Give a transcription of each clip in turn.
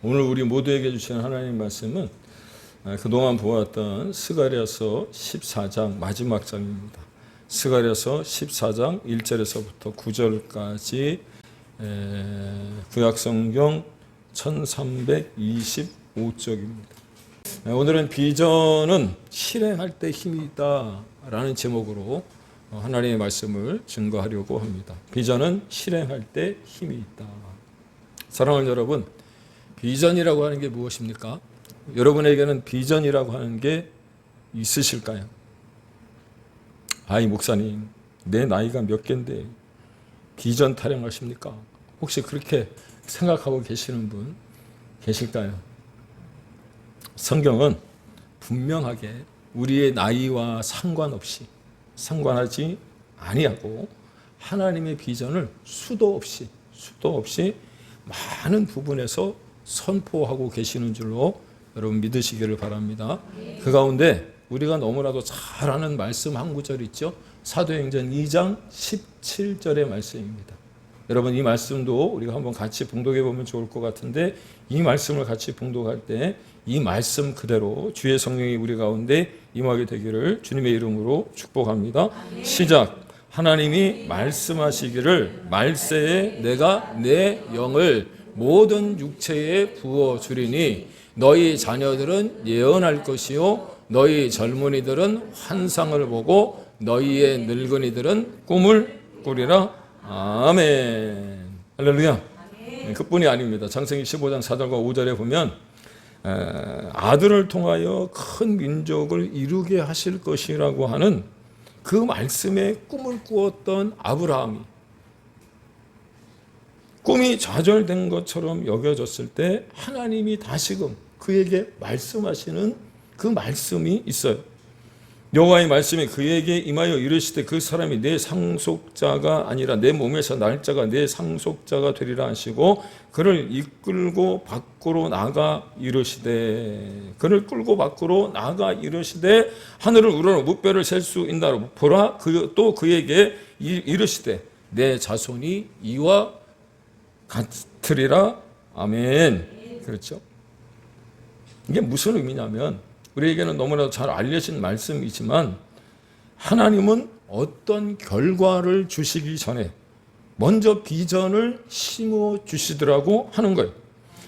오늘 우리 모두에게 주시는 하나님 말씀은 그동안 보았던 스가랴서 14장 마지막 장입니다. 스가랴서 14장 1절에서부터 9절까지 구약성경 1325쪽입니다. 오늘은 비전은 실행할 때 힘이 있다라는 제목으로 하나님의 말씀을 증거하려고 합니다. 비전은 실행할 때 힘이 있다. 사랑하는 여러분, 비전이라고 하는 게 무엇입니까? 여러분에게는 비전이라고 하는 게 있으실까요? 아이 목사님, 내 나이가 몇 갠데 비전 타령하십니까? 혹시 그렇게 생각하고 계시는 분 계실까요? 성경은 분명하게 우리의 나이와 상관하지 아니하고 하나님의 비전을 수도 없이 많은 부분에서 선포하고 계시는 줄로 여러분 믿으시기를 바랍니다. 그 가운데 우리가 너무나도 잘 아는 말씀 한 구절 있죠. 사도행전 2장 17절의 말씀입니다. 여러분 이 말씀도 우리가 한번 같이 봉독해 보면 좋을 것 같은데, 이 말씀을 같이 봉독할 때 이 말씀 그대로 주의 성령이 우리 가운데 임하게 되기를 주님의 이름으로 축복합니다. 시작. 하나님이 말씀하시기를 말세에 내가 내 영을 모든 육체에 부어주리니 너희 자녀들은 예언할 것이요 너희 젊은이들은 환상을 보고 너희의 늙은이들은 꿈을 꾸리라. 아멘. 할렐루야. 그뿐이 아닙니다. 창세기 15장 4절과 5절에 보면 아들을 통하여 큰 민족을 이루게 하실 것이라고 하는 그 말씀에 꿈을 꾸었던 아브라함이 꿈이 좌절된 것처럼 여겨졌을 때 하나님이 다시금 그에게 말씀하시는 그 말씀이 있어요. 여호와의 말씀이 그에게 임하여 이르시되 그 사람이 내 상속자가 아니라 내 몸에서 날 자가 내 상속자가 되리라 하시고 그를 이끌고 밖으로 나가 이르시되 하늘을 우러러 무뼈를 셀 수 있나 보라. 또 그에게 이르시되 내 자손이 이와 같으리라. 아멘. 그렇죠? 이게 무슨 의미냐면 우리에게는 너무나도 잘 알려진 말씀이지만 하나님은 어떤 결과를 주시기 전에 먼저 비전을 심어 주시더라고 하는 거예요.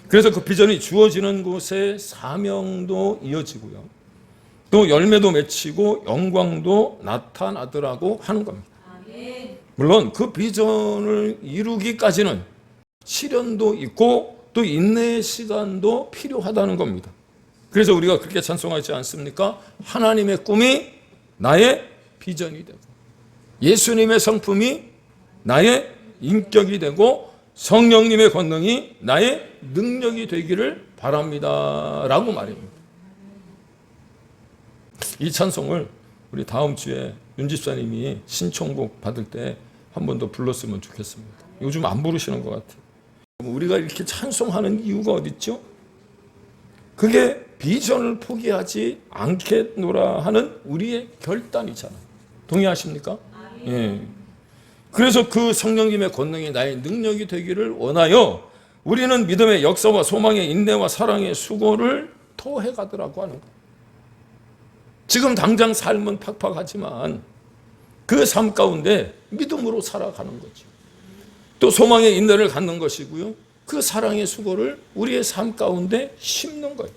그래서 그 비전이 주어지는 곳에 사명도 이어지고요. 또 열매도 맺히고 영광도 나타나더라고 하는 겁니다. 물론 그 비전을 이루기까지는 시련도 있고 또 인내의 시간도 필요하다는 겁니다. 그래서 우리가 그렇게 찬송하지 않습니까? 하나님의 꿈이 나의 비전이 되고 예수님의 성품이 나의 인격이 되고 성령님의 권능이 나의 능력이 되기를 바랍니다 라고 말입니다. 이 찬송을 우리 다음 주에 윤 집사님이 신청곡 받을 때 한 번 더 불렀으면 좋겠습니다. 요즘 안 부르시는 것 같아요. 우리가 이렇게 찬송하는 이유가 어디 있죠? 그게 비전을 포기하지 않겠노라 하는 우리의 결단이잖아요. 동의하십니까? 예. 그래서 그 성령님의 권능이 나의 능력이 되기를 원하여 우리는 믿음의 역사와 소망의 인내와 사랑의 수고를 토해 가더라고 하는 거예요. 지금 당장 삶은 팍팍하지만 그 삶 가운데 믿음으로 살아가는 거죠. 또 소망의 인내를 갖는 것이고요. 그 사랑의 수고를 우리의 삶 가운데 심는 거예요.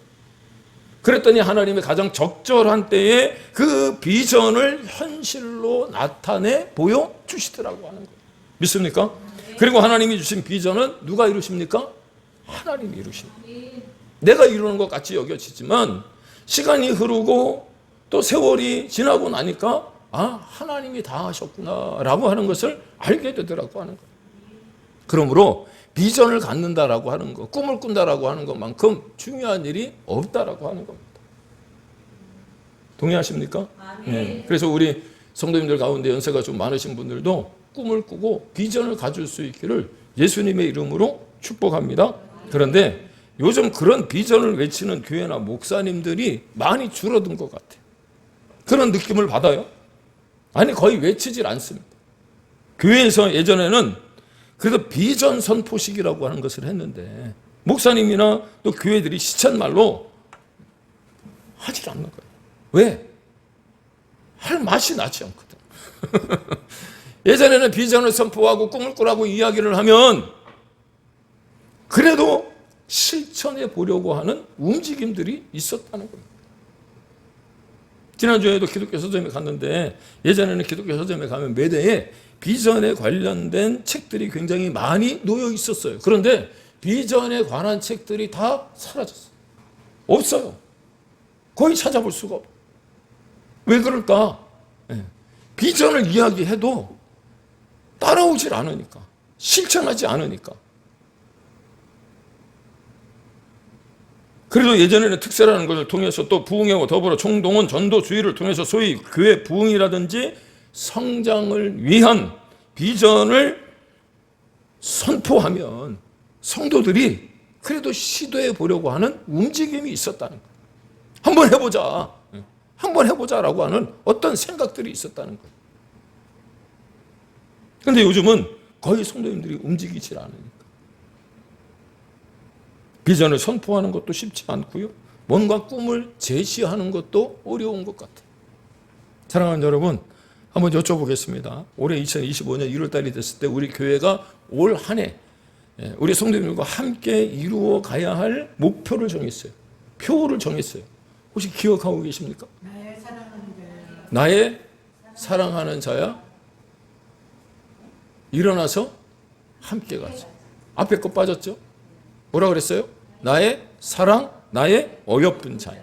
그랬더니 하나님의 가장 적절한 때에 그 비전을 현실로 나타내 보여주시더라고 하는 거예요. 믿습니까? 그리고 하나님이 주신 비전은 누가 이루십니까? 하나님이 이루십니다. 내가 이루는 것 같이 여겨지지만 시간이 흐르고 또 세월이 지나고 나니까 하나님이 다 하셨구나 라고 하는 것을 알게 되더라고 하는 거예요. 그러므로 비전을 갖는다라고 하는 것, 꿈을 꾼다라고 하는 것만큼 중요한 일이 없다라고 하는 겁니다. 동의하십니까? 네. 그래서 우리 성도님들 가운데 연세가 좀 많으신 분들도 꿈을 꾸고 비전을 가질 수 있기를 예수님의 이름으로 축복합니다. 그런데 요즘 그런 비전을 외치는 교회나 목사님들이 많이 줄어든 것 같아요. 그런 느낌을 받아요. 아니 거의 외치질 않습니다. 교회에서 예전에는 그래서 비전 선포식이라고 하는 것을 했는데 목사님이나 또 교회들이 시쳇말로 하질 않는 거예요. 왜? 할 맛이 나지 않거든. 예전에는 비전을 선포하고 꿈을 꾸라고 이야기를 하면 그래도 실천해 보려고 하는 움직임들이 있었다는 겁니다. 지난주에도 기독교 서점에 갔는데 예전에는 기독교 서점에 가면 매대에 비전에 관련된 책들이 굉장히 많이 놓여 있었어요. 그런데 비전에 관한 책들이 다 사라졌어요. 없어요. 거의 찾아볼 수가 없어요. 왜 그럴까? 비전을 이야기해도 따라오질 않으니까, 실천하지 않으니까. 그래도 예전에는 특세라는 것을 통해서 또 부흥회와 더불어 총동원 전도 주의를 통해서 소위 교회 부흥이라든지 성장을 위한 비전을 선포하면 성도들이 그래도 시도해 보려고 하는 움직임이 있었다는 거예요. 한번 해보자. 한번 해보자라고 하는 어떤 생각들이 있었다는 거예요. 그런데 요즘은 거의 성도님들이 움직이질 않으니까. 비전을 선포하는 것도 쉽지 않고요. 뭔가 꿈을 제시하는 것도 어려운 것 같아요. 사랑하는 여러분, 한번 여쭤보겠습니다. 올해 2025년 1월 달이 됐을 때 우리 교회가 올 한 해 우리 성도님들과 함께 이루어 가야 할 목표를 정했어요. 표를 정했어요. 혹시 기억하고 계십니까? 나의 사랑하는 자야 일어나서 함께 가자. 앞에 거 빠졌죠? 뭐라 그랬어요? 나의 사랑, 나의 어여쁜 자야.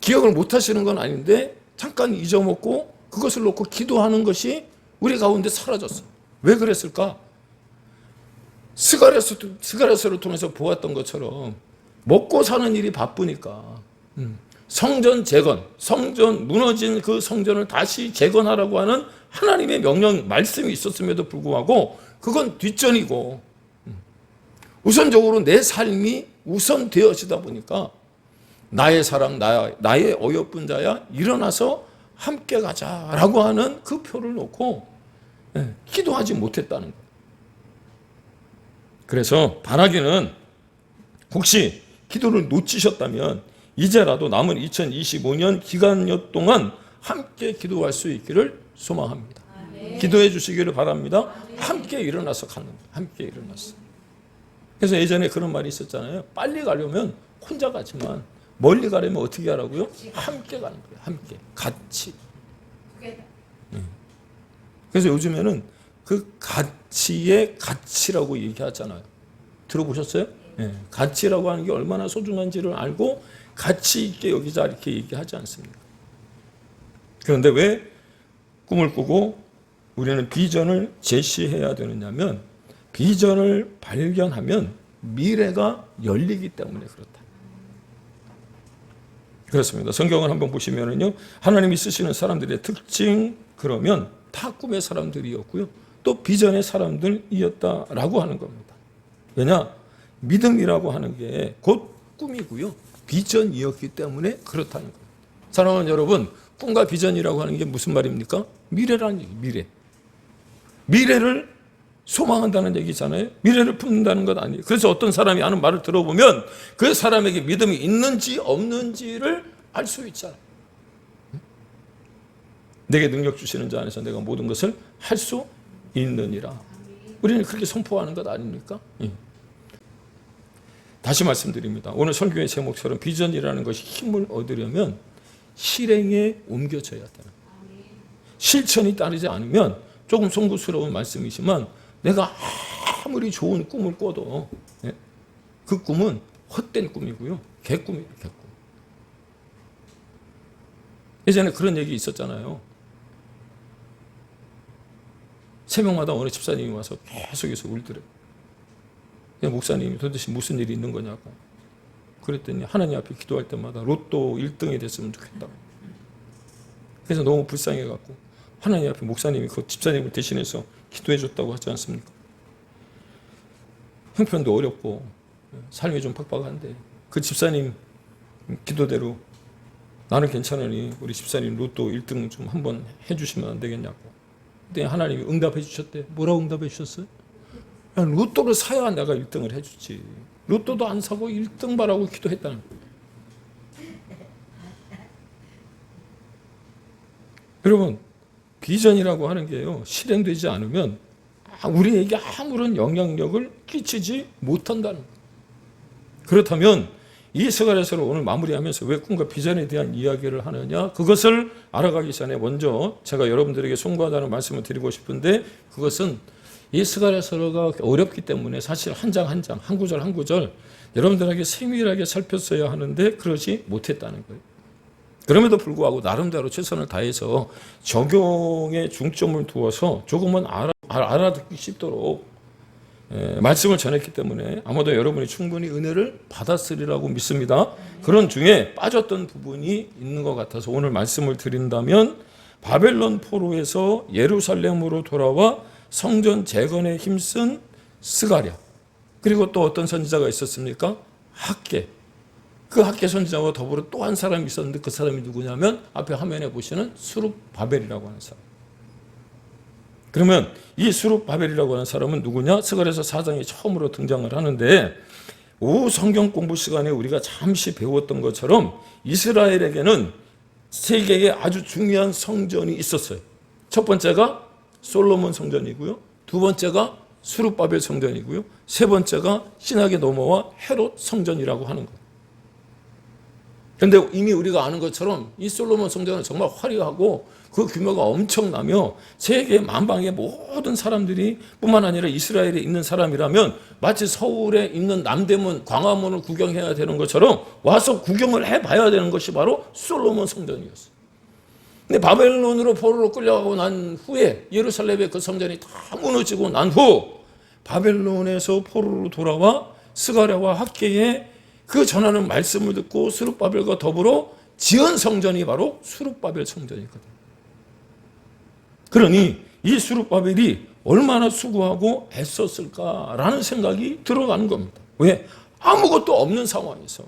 기억을 못 하시는 건 아닌데 잠깐 잊어먹고 그것을 놓고 기도하는 것이 우리 가운데 사라졌어요. 왜 그랬을까? 스가랴서를 통해서 보았던 것처럼 먹고 사는 일이 바쁘니까 성전 재건, 성전 무너진 그 성전을 다시 재건하라고 하는 하나님의 명령 말씀이 있었음에도 불구하고 그건 뒷전이고 우선적으로 내 삶이 우선되어지다 보니까 나의 사랑, 나의 어여쁜 자야 일어나서 함께 가자라고 하는 그 표를 놓고 기도하지 못했다는 거예요. 그래서 바라기는 혹시 기도를 놓치셨다면 이제라도 남은 2025년 기간여 동안 함께 기도할 수 있기를 소망합니다. 기도해 주시기를 바랍니다. 함께 일어나서 가는 거예요. 함께 일어나서. 그래서 예전에 그런 말이 있었잖아요. 빨리 가려면 혼자 가지만 멀리 가려면 어떻게 하라고요? 함께 가는 거예요. 함께. 같이. 그래서 요즘에는 그 가치의 가치라고 얘기하잖아요. 들어보셨어요? 네. 가치라고 하는 게 얼마나 소중한지를 알고 가치 있게 여기자 이렇게 얘기하지 않습니까? 그런데 왜 꿈을 꾸고 우리는 비전을 제시해야 되느냐면 비전을 발견하면 미래가 열리기 때문에 그렇다. 그렇습니다. 성경을 한번 보시면은요, 하나님이 쓰시는 사람들의 특징 그러면 다 꿈의 사람들이었고요, 또 비전의 사람들이었다라고 하는 겁니다. 왜냐? 믿음이라고 하는 게 곧 꿈이고요, 비전이었기 때문에 그렇다는 거예요. 사랑하는 여러분, 꿈과 비전이라고 하는 게 무슨 말입니까? 미래라는 얘기, 미래. 미래를 소망한다는 얘기잖아요. 미래를 품는다는 것 아니에요. 그래서 어떤 사람이 하는 말을 들어보면 그 사람에게 믿음이 있는지 없는지를 알 수 있잖아요. 내게 능력 주시는 자 안에서 내가 모든 것을 할 수 있느니라. 우리는 그렇게 선포하는 것 아닙니까? 다시 말씀드립니다. 오늘 설교의 제목처럼 비전이라는 것이 힘을 얻으려면 실행에 옮겨져야 되는, 실천이 따르지 않으면 조금 송구스러운 말씀이지만 내가 아무리 좋은 꿈을 꿔도 그 꿈은 헛된 꿈이고요, 개꿈이에요, 개꿈. 예전에 그런 얘기 있었잖아요. 새벽마다 어느 집사님이 와서 계속해서 울더래요. 목사님이 도대체 무슨 일이 있는 거냐고. 그랬더니 하나님 앞에 기도할 때마다 로또 1등이 됐으면 좋겠다고. 그래서 너무 불쌍해갖고 하나님 앞에 목사님이 그 집사님을 대신해서 기도해 줬다고 하지 않습니까? 형편도 어렵고 삶이 좀 팍팍한데 그 집사님 기도대로 나는 괜찮으니 우리 집사님 로또 1등 좀 한번 해주시면 안 되겠냐고. 그때 하나님이 응답해 주셨대. 뭐라고 응답해 주셨어요? 로또를 사야 내가 1등을 해주지. 로또도 안 사고 1등 바라고 기도했다는 거예요. 여러분, 비전이라고 하는 게요, 실행되지 않으면 우리에게 아무런 영향력을 끼치지 못한다는 거예요. 그렇다면 이 스가랴서를 오늘 마무리하면서 왜 꿈과 비전에 대한 이야기를 하느냐, 그것을 알아가기 전에 먼저 제가 여러분들에게 송구하다는 말씀을 드리고 싶은데, 그것은 이 스가랴서가 어렵기 때문에 사실 한 장 한 장, 한 구절 한 구절 여러분들에게 세밀하게 살폈어야 하는데 그러지 못했다는 거예요. 그럼에도 불구하고 나름대로 최선을 다해서 적용에 중점을 두어서 조금은 알아듣기 쉽도록 말씀을 전했기 때문에 아마도 여러분이 충분히 은혜를 받았으리라고 믿습니다. 그런 중에 빠졌던 부분이 있는 것 같아서 오늘 말씀을 드린다면, 바벨론 포로에서 예루살렘으로 돌아와 성전 재건에 힘쓴 스가랴, 그리고 또 어떤 선지자가 있었습니까? 학개. 그 학개 선지자와 더불어 또 한 사람이 있었는데 그 사람이 누구냐면 앞에 화면에 보시는 수룹바벨이라고 하는 사람. 그러면 이 수룹바벨이라고 하는 사람은 누구냐? 스가랴서 4장에 처음으로 등장을 하는데, 오후 성경 공부 시간에 우리가 잠시 배웠던 것처럼 이스라엘에게는 세 개의 아주 중요한 성전이 있었어요. 첫 번째가 솔로몬 성전이고요, 두 번째가 수룹바벨 성전이고요, 세 번째가 신학의 넘어와 헤롯 성전이라고 하는 것. 그런데 이미 우리가 아는 것처럼 이 솔로몬 성전은 정말 화려하고 그 규모가 엄청나며 세계 만방의 모든 사람들이 뿐만 아니라 이스라엘에 있는 사람이라면 마치 서울에 있는 남대문, 광화문을 구경해야 되는 것처럼 와서 구경을 해봐야 되는 것이 바로 솔로몬 성전이었어요. 근데 바벨론으로 포로로 끌려가고 난 후에 예루살렘의 그 성전이 다 무너지고 난 후 바벨론에서 포로로 돌아와 스가랴와 학개의 그 전하는 말씀을 듣고 수룹바벨과 더불어 지은 성전이 바로 수룹바벨 성전이거든요. 그러니 이 수룹바벨이 얼마나 수고하고 애썼을까라는 생각이 들어가는 겁니다. 왜? 아무것도 없는 상황에서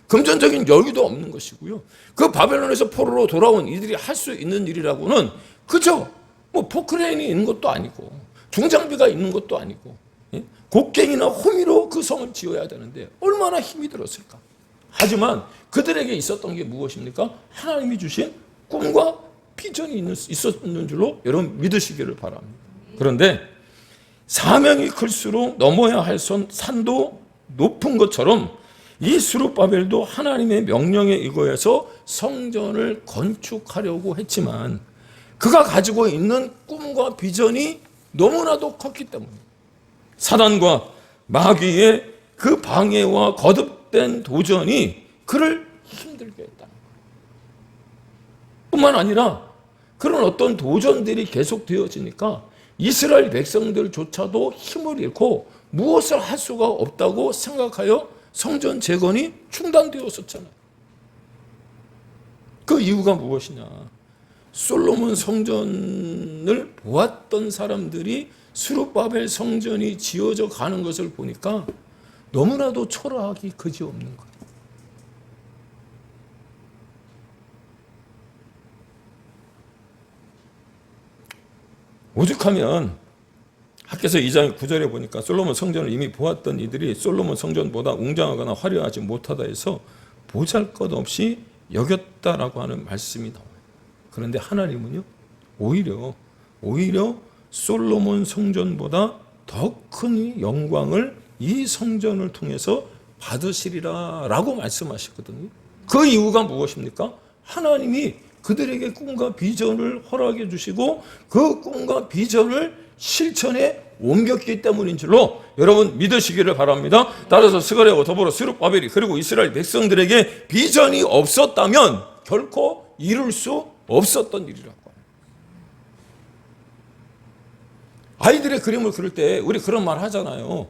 금전적인 여유도 없는 것이고요, 그 바벨론에서 포로로 돌아온 이들이 할 수 있는 일이라고는 그저 뭐 포크레인이 있는 것도 아니고 중장비가 있는 것도 아니고 곡괭이나 호미로 그 성을 지어야 되는데 얼마나 힘이 들었을까. 하지만 그들에게 있었던 게 무엇입니까? 하나님이 주신 꿈과 비전이 있었는 줄로 여러분 믿으시기를 바랍니다. 그런데 사명이 클수록 넘어야 할 산도 높은 것처럼 이 수룹바벨도 하나님의 명령에 의거해서 성전을 건축하려고 했지만 그가 가지고 있는 꿈과 비전이 너무나도 컸기 때문에 사단과 마귀의 그 방해와 거듭된 도전이 그를 힘들게 했다는 거예요. 뿐만 아니라 그런 어떤 도전들이 계속되어지니까 이스라엘 백성들조차도 힘을 잃고 무엇을 할 수가 없다고 생각하여 성전 재건이 중단되었었잖아요. 그 이유가 무엇이냐? 솔로몬 성전을 보았던 사람들이 수룹바벨 성전이 지어져 가는 것을 보니까 너무나도 초라하기 그지없는 거예요. 오죽하면 학개서 2장 9절에 보니까 솔로몬 성전을 이미 보았던 이들이 솔로몬 성전보다 웅장하거나 화려하지 못하다 해서 보잘것없이 여겼다라고 하는 말씀이 나와요. 그런데 하나님은요, 오히려 솔로몬 성전보다 더 큰 영광을 이 성전을 통해서 받으시리라 라고 말씀하셨거든요. 그 이유가 무엇입니까? 하나님이 그들에게 꿈과 비전을 허락해 주시고 그 꿈과 비전을 실천에 옮겼기 때문인 줄로 여러분 믿으시기를 바랍니다. 따라서 스가랴와 더불어 스룹바벨이 그리고 이스라엘 백성들에게 비전이 없었다면 결코 이룰 수 없었던 일이라고. 아이들의 그림을 그릴 때 우리 그런 말 하잖아요.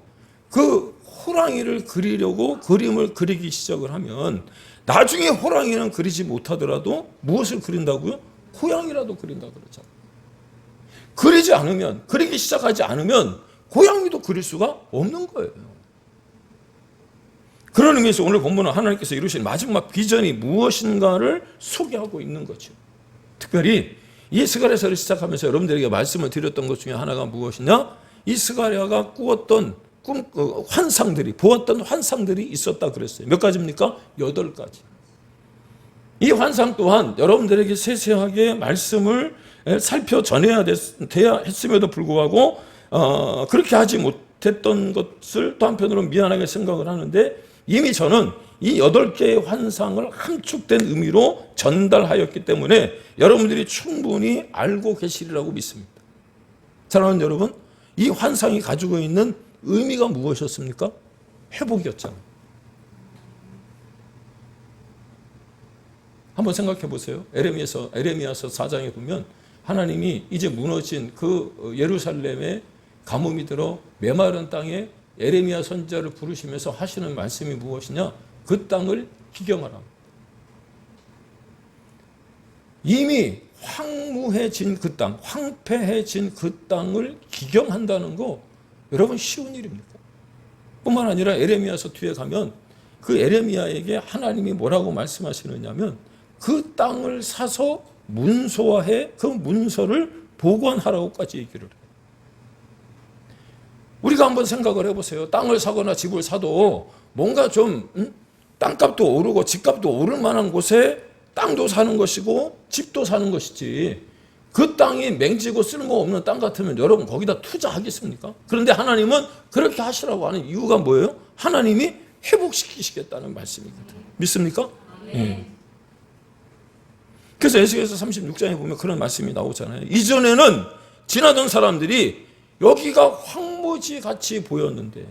그 호랑이를 그리려고 그림을 그리기 시작을 하면 나중에 호랑이는 그리지 못하더라도 무엇을 그린다고요? 고양이라도 그린다 그러잖아요. 그리지 않으면, 그리기 시작하지 않으면 고양이도 그릴 수가 없는 거예요. 그런 의미에서 오늘 본문은 하나님께서 이루신 마지막 비전이 무엇인가를 소개하고 있는 거죠. 특별히 이 스가랴서를 시작하면서 여러분들에게 말씀을 드렸던 것 중에 하나가 무엇이냐? 이 스가랴가 꾸었던 환상들이, 보았던 환상들이 있었다 그랬어요. 몇 가지입니까? 8가지. 이 환상 또한 여러분들에게 세세하게 말씀을 살펴 전해야 돼야 했음에도 불구하고 그렇게 하지 못했던 것을 또 한편으로 미안하게 생각을 하는데, 이미 저는 이 8개의 환상을 함축된 의미로 전달하였기 때문에 여러분들이 충분히 알고 계시리라고 믿습니다. 사랑하는 여러분, 이 환상이 가지고 있는 의미가 무엇이었습니까? 회복이었잖아요. 한번 생각해 보세요. 에레미야서 4장에 보면 하나님이 이제 무너진 그 예루살렘에 가뭄이 들어 메마른 땅에 에레미야 선지자를 부르시면서 하시는 말씀이 무엇이냐? 그 땅을 기경하라. 이미 황무해진 그 땅, 황폐해진 그 땅을 기경한다는 거 여러분 쉬운 일입니까? 뿐만 아니라 에레미야서 뒤에 가면 그 에레미야에게 하나님이 뭐라고 말씀하시느냐면 그 땅을 사서 문서화해 그 문서를 보관하라고까지 얘기를 해요. 우리가 한번 생각을 해보세요. 땅을 사거나 집을 사도 뭔가 좀 땅값도 오르고 집값도 오를 만한 곳에 땅도 사는 것이고 집도 사는 것이지, 그 땅이 맹지고 쓸모없는 땅 같으면 여러분 거기다 투자하겠습니까? 그런데 하나님은 그렇게 하시라고 하는 이유가 뭐예요? 하나님이 회복시키시겠다는 말씀이거든요. 믿습니까? 그래서 에스겔서 36장에 보면 그런 말씀이 나오잖아요. 이전에는 지나던 사람들이 여기가 황무지 같이 보였는데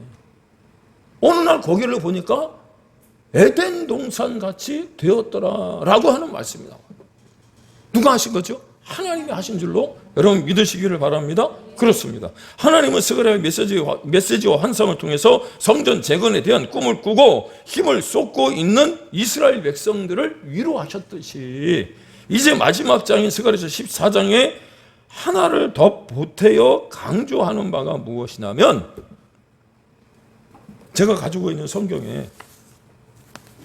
어느 날 거기를 보니까 에덴 동산 같이 되었더라라고 하는 말씀이 나와요. 누가 하신 거죠? 하나님이 하신 줄로 여러분 믿으시기를 바랍니다. 그렇습니다. 하나님은 스가랴의 메시지와 환상을 통해서 성전 재건에 대한 꿈을 꾸고 힘을 쏟고 있는 이스라엘 백성들을 위로하셨듯이 이제 마지막 장인 스가랴서 14장에 하나를 더 보태어 강조하는 바가 무엇이냐면, 제가 가지고 있는 성경에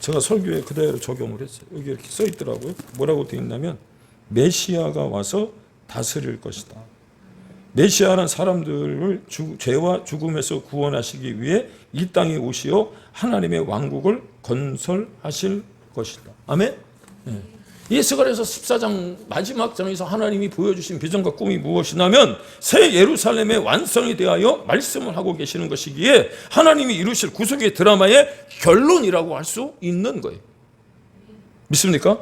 제가 설교에 그대로 적용을 했어요. 여기 이렇게 써 있더라고요. 뭐라고 되어 있냐면 메시아가 와서 다스릴 것이다. 메시아는 사람들을 죄와 죽음에서 구원하시기 위해 이 땅에 오시어 하나님의 왕국을 건설하실 것이다. 아멘? 네. 이 스가랴서 14장 마지막 장에서 하나님이 보여주신 비전과 꿈이 무엇이냐면 새 예루살렘의 완성에 대하여 말씀을 하고 계시는 것이기에 하나님이 이루실 구속의 드라마의 결론이라고 할 수 있는 거예요. 믿습니까?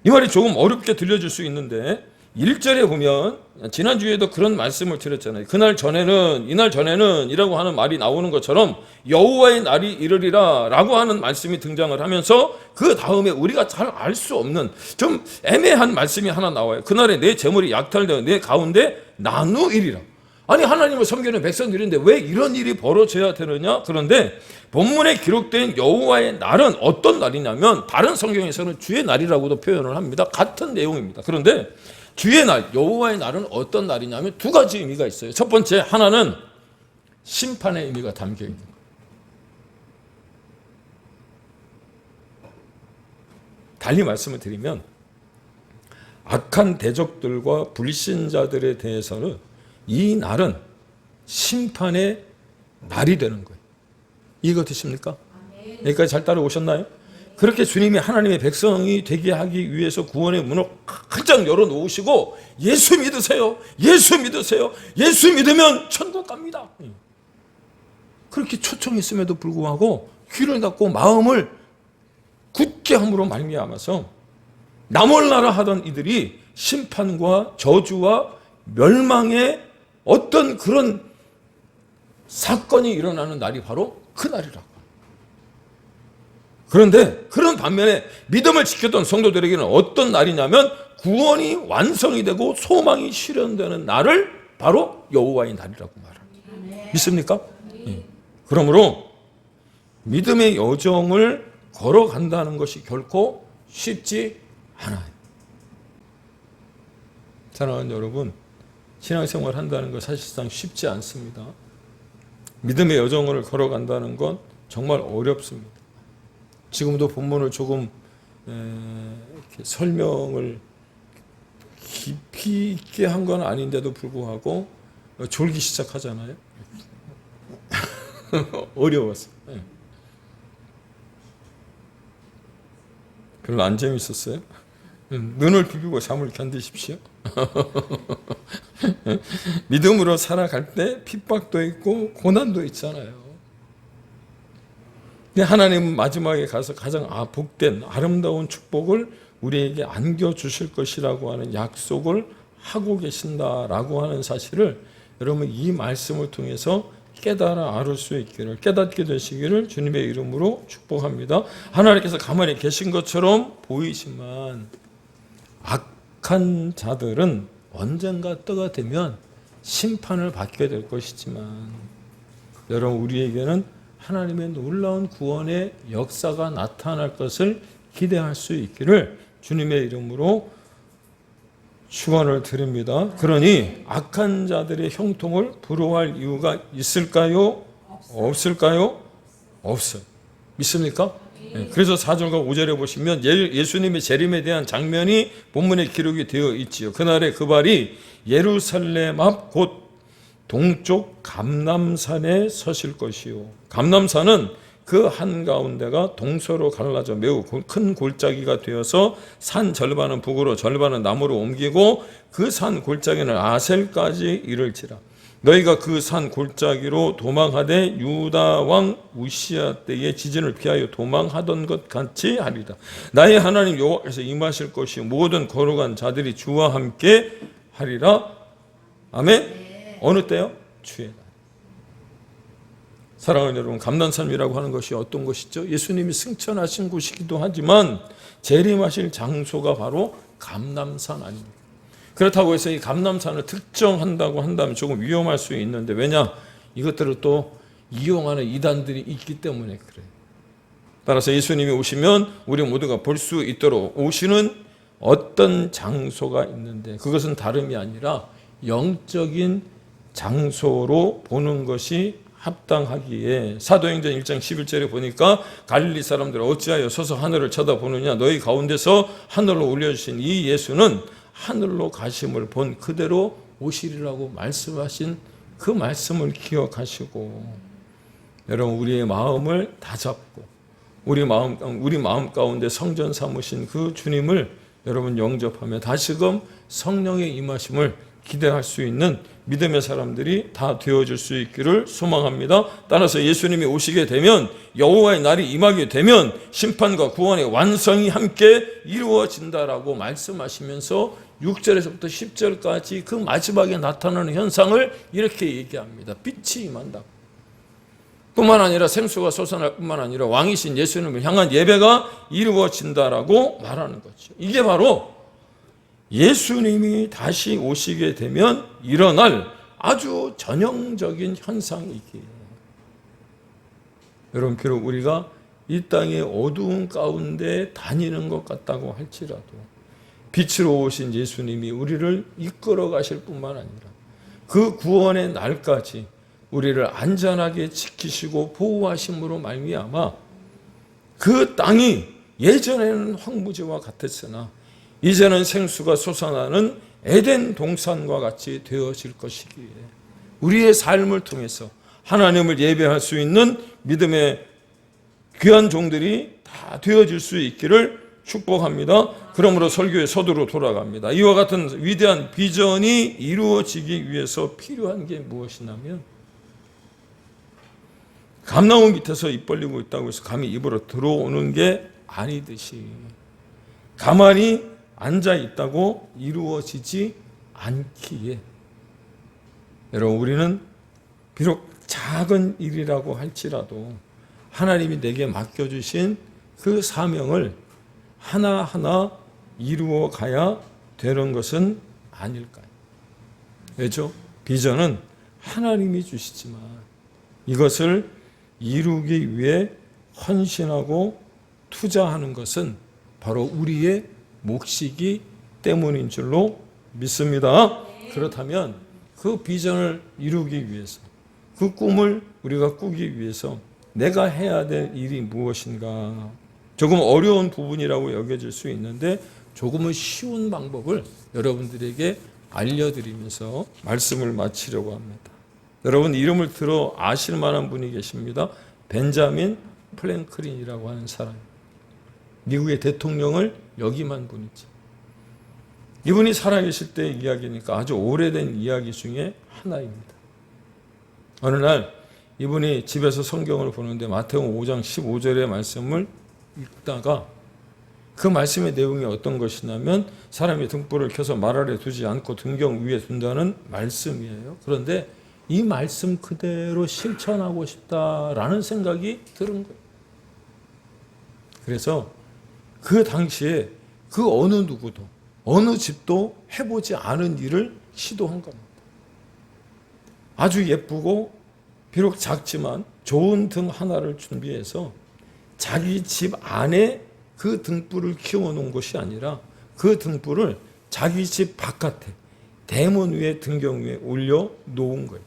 이 말이 조금 어렵게 들려질 수 있는데 1절에 보면 지난주에도 그런 말씀을 드렸잖아요. 그날 전에는 이날 전에는 이라고 하는 말이 나오는 것처럼 여호와의 날이 이르리라 라고 하는 말씀이 등장을 하면서 그 다음에 우리가 잘 알 수 없는 좀 애매한 말씀이 하나 나와요. 그날에 내 재물이 약탈되어 내 가운데 나누이리라. 아니 하나님을 섬기는 백성들인데 왜 이런 일이 벌어져야 되느냐? 그런데 본문에 기록된 여호와의 날은 어떤 날이냐면 다른 성경에서는 주의 날이라고도 표현을 합니다. 같은 내용입니다. 그런데 주의 날, 여호와의 날은 어떤 날이냐면 두 가지 의미가 있어요. 첫 번째, 하나는 심판의 의미가 담겨 있는 거예요. 달리 말씀을 드리면 악한 대적들과 불신자들에 대해서는 이 날은 심판의 날이 되는 거예요. 이거 되십니까? 여기까지 잘 따라오셨나요? 그렇게 주님이 하나님의 백성이 되게 하기 위해서 구원의 문을 활짝 열어놓으시고 예수 믿으세요. 예수 믿으세요. 예수 믿으면 천국 갑니다. 그렇게 초청했음에도 불구하고 귀를 닫고 마음을 굳게 함으로 말미암아서 나몰라라 하던 이들이 심판과 저주와 멸망의 어떤 그런 사건이 일어나는 날이 바로 그 날이라고. 그런데 그런 반면에 믿음을 지켰던 성도들에게는 어떤 날이냐면 구원이 완성이 되고 소망이 실현되는 날을 바로 여호와의 날이라고 말합니다. 믿습니까? 그러므로 믿음의 여정을 걸어간다는 것이 결코 쉽지 않아요. 사랑하는 여러분, 신앙생활 한다는 것 사실상 쉽지 않습니다. 믿음의 여정을 걸어간다는 건 정말 어렵습니다. 지금도 본문을 조금 이렇게 설명을 깊이 있게 한 건 아닌데도 불구하고 졸기 시작하잖아요. 어려워서. 별로 안 재밌었어요? 눈을 비비고 잠을 견디십시오. 믿음으로 살아갈 때 핍박도 있고 고난도 있잖아요. 근데 하나님은 마지막에 가서 가장 복된 아름다운 축복을 우리에게 안겨주실 것이라고 하는 약속을 하고 계신다라고 하는 사실을 여러분 이 말씀을 통해서 깨달아 알을 수 있기를, 깨닫게 되시기를 주님의 이름으로 축복합니다. 하나님께서 가만히 계신 것처럼 보이지만 악한 자들은 언젠가 때가 되면 심판을 받게 될 것이지만 여러분 우리에게는 하나님의 놀라운 구원의 역사가 나타날 것을 기대할 수 있기를 주님의 이름으로 축원을 드립니다. 그러니 악한 자들의 형통을 부러워할 이유가 있을까요? 없을까요? 없어요. 믿습니까? 네. 그래서 4절과 5절에 보시면 예수님의 재림에 대한 장면이 본문에 기록이 되어 있지요. 그날에 그 발이 예루살렘 앞 곧 동쪽 감람산에 서실 것이요. 감람산은 그 한가운데가 동서로 갈라져 매우 큰 골짜기가 되어서 산 절반은 북으로 절반은 남으로 옮기고 그 산 골짜기는 아셀까지 이를지라. 너희가 그 산 골짜기로 도망하되 유다 왕 우시야 때에 지진을 피하여 도망하던 것 같이 하리라. 나의 하나님 여호와께서 임하실 것이 모든 거룩한 자들이 주와 함께 하리라. 아멘. 어느 때요? 주의 날. 사랑하는 여러분, 감람산이라고 하는 것이 어떤 것이죠? 예수님이 승천하신 곳이기도 하지만 재림하실 장소가 바로 감람산 아닙니까? 그렇다고 해서 이 감람산을 특정한다고 한다면 조금 위험할 수 있는데, 왜냐? 이것들을 또 이용하는 이단들이 있기 때문에 그래요. 따라서 예수님이 오시면 우리 모두가 볼 수 있도록 오시는 어떤 장소가 있는데, 그것은 다름이 아니라 영적인 장소로 보는 것이 합당하기에, 사도행전 1장 11절에 보니까 갈릴리 사람들 어찌하여 서서 하늘을 쳐다보느냐, 너희 가운데서 하늘로 올려주신 이 예수는 하늘로 가심을 본 그대로 오시리라고 말씀하신 그 말씀을 기억하시고, 여러분 우리의 마음을 다잡고 우리 마음 가운데 성전 삼으신 그 주님을 여러분 영접하며 다시금 성령의 임하심을 기대할 수 있는 믿음의 사람들이 다 되어줄 수 있기를 소망합니다. 따라서 예수님이 오시게 되면, 여호와의 날이 임하게 되면 심판과 구원의 완성이 함께 이루어진다라고 말씀하시면서 6절에서부터 10절까지 그 마지막에 나타나는 현상을 이렇게 얘기합니다. 빛이 임한다. 뿐만 아니라 생수가 솟아날 뿐만 아니라 왕이신 예수님을 향한 예배가 이루어진다라고 말하는 거죠. 이게 바로 예수님이 다시 오시게 되면 일어날 아주 전형적인 현상이기에, 여러분 비록 우리가 이 땅의 어두운 가운데 다니는 것 같다고 할지라도 빛으로 오신 예수님이 우리를 이끌어 가실 뿐만 아니라 그 구원의 날까지 우리를 안전하게 지키시고 보호하심으로 말미암아 그 땅이 예전에는 황무지와 같았으나 이제는 생수가 솟아나는 에덴 동산과 같이 되어질 것이기에, 우리의 삶을 통해서 하나님을 예배할 수 있는 믿음의 귀한 종들이 다 되어질 수 있기를 축복합니다. 그러므로 설교의 서두로 돌아갑니다. 이와 같은 위대한 비전이 이루어지기 위해서 필요한 게 무엇이냐면, 감나무 밑에서 입 벌리고 있다고 해서 감이 입으로 들어오는 게 아니듯이 가만히 앉아 있다고 이루어지지 않기에, 여러분 우리는 비록 작은 일이라고 할지라도 하나님이 내게 맡겨주신 그 사명을 하나하나 이루어 가야 되는 것은 아닐까요? 왜죠? 비전은 하나님이 주시지만 이것을 이루기 위해 헌신하고 투자하는 것은 바로 우리의 몫이기 때문인 줄로 믿습니다. 그렇다면 그 비전을 이루기 위해서, 그 꿈을 우리가 꾸기 위해서 내가 해야 될 일이 무엇인가? 조금 어려운 부분이라고 여겨질 수 있는데 조금은 쉬운 방법을 여러분들에게 알려드리면서 말씀을 마치려고 합니다. 여러분 이름을 들어 아실 만한 분이 계십니다. 벤자민 프랭클린이라고 하는 사람. 미국의 대통령을 역임한 분이죠. 이분이 살아계실 때 이야기니까 아주 오래된 이야기 중에 하나입니다. 어느 날 이분이 집에서 성경을 보는데 마태복음 5장 15절의 말씀을 읽다가 그 말씀의 내용이 어떤 것이냐면 사람이 등불을 켜서 말 아래 두지 않고 등경 위에 둔다는 말씀이에요. 그런데 이 말씀 그대로 실천하고 싶다라는 생각이 드는 거예요. 그래서 그 당시에 그 어느 누구도 어느 집도 해보지 않은 일을 시도한 겁니다. 아주 예쁘고 비록 작지만 좋은 등 하나를 준비해서 자기 집 안에 그 등불을 키워놓은 것이 아니라 그 등불을 자기 집 바깥에 대문 위에 등경 위에 올려 놓은 거예요.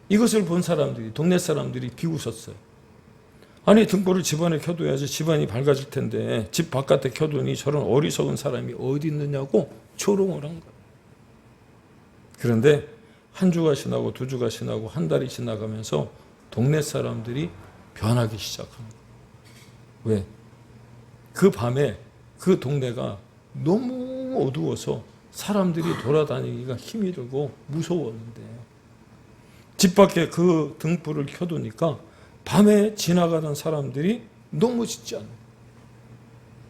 이것을 본 사람들이 동네 사람들이 비웃었어요. 아니 등불을 집안에 켜둬야지 집안이 밝아질 텐데 집 바깥에 켜두니 저런 어리석은 사람이 어디 있느냐고 조롱을 한 거예요. 그런데 한 주가 지나고 두 주가 지나고 한 달이 지나가면서 동네 사람들이 변하기 시작한 거예요. 왜? 그 밤에 그 동네가 너무 어두워서 사람들이 돌아다니기가 힘이 들고 무서웠는데 집 밖에 그 등불을 켜두니까 밤에 지나가던 사람들이 넘어지지 않아요.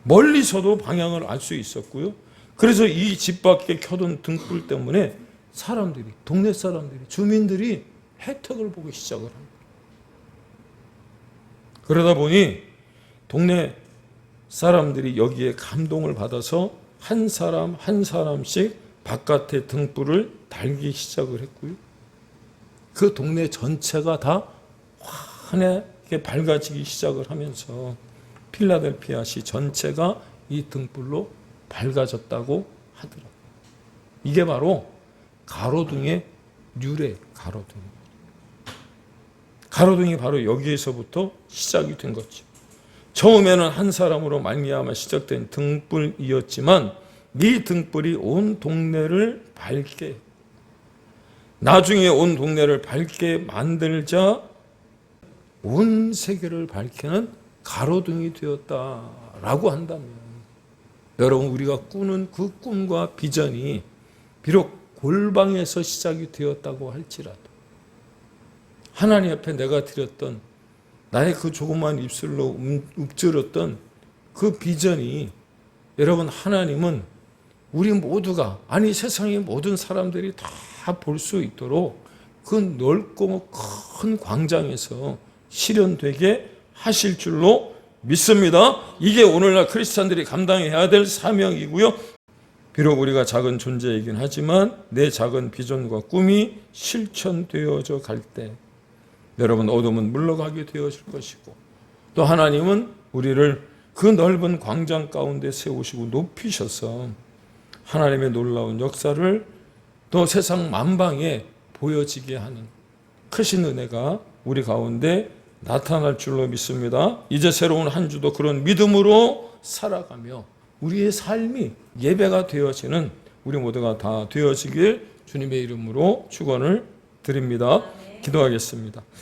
멀리서도 방향을 알 수 있었고요. 그래서 이 집 밖에 켜둔 등불 때문에 사람들이, 동네 사람들이, 주민들이 혜택을 보기 시작을 합니다. 그러다 보니 동네 사람들이 여기에 감동을 받아서 한 사람 한 사람씩 바깥에 등불을 달기 시작을 했고요. 그 동네 전체가 다 환하게 밝아지기 시작을 하면서 필라델피아시 전체가 이 등불로 밝아졌다고 하더라고요. 이게 바로 가로등의 유래, 가로등이 바로 여기에서부터 시작이 된 거죠. 처음에는 한 사람으로 말미암아 시작된 등불이었지만 이 등불이 온 동네를 밝게, 나중에 온 동네를 밝게 만들자 온 세계를 밝히는 가로등이 되었다라고 한다면 여러분 우리가 꾸는 그 꿈과 비전이 비록 골방에서 시작이 되었다고 할지라도 하나님 앞에 내가 드렸던 나의 그 조그만 입술로 읊조렸던 그 비전이 여러분 하나님은 우리 모두가 아니 세상의 모든 사람들이 다 볼 수 있도록 그 넓고 큰 광장에서 실현되게 하실 줄로 믿습니다. 이게 오늘날 크리스찬들이 감당해야 될 사명이고요. 비록 우리가 작은 존재이긴 하지만 내 작은 비전과 꿈이 실천되어져 갈 때 여러분 어둠은 물러가게 되어질 것이고 또 하나님은 우리를 그 넓은 광장 가운데 세우시고 높이셔서 하나님의 놀라운 역사를 또 세상 만방에 보여지게 하는 크신 은혜가 우리 가운데 나타날 줄로 믿습니다. 이제 새로운 한 주도 그런 믿음으로 살아가며 우리의 삶이 예배가 되어지는 우리 모두가 다 되어지길 주님의 이름으로 축원을 드립니다. 기도하겠습니다.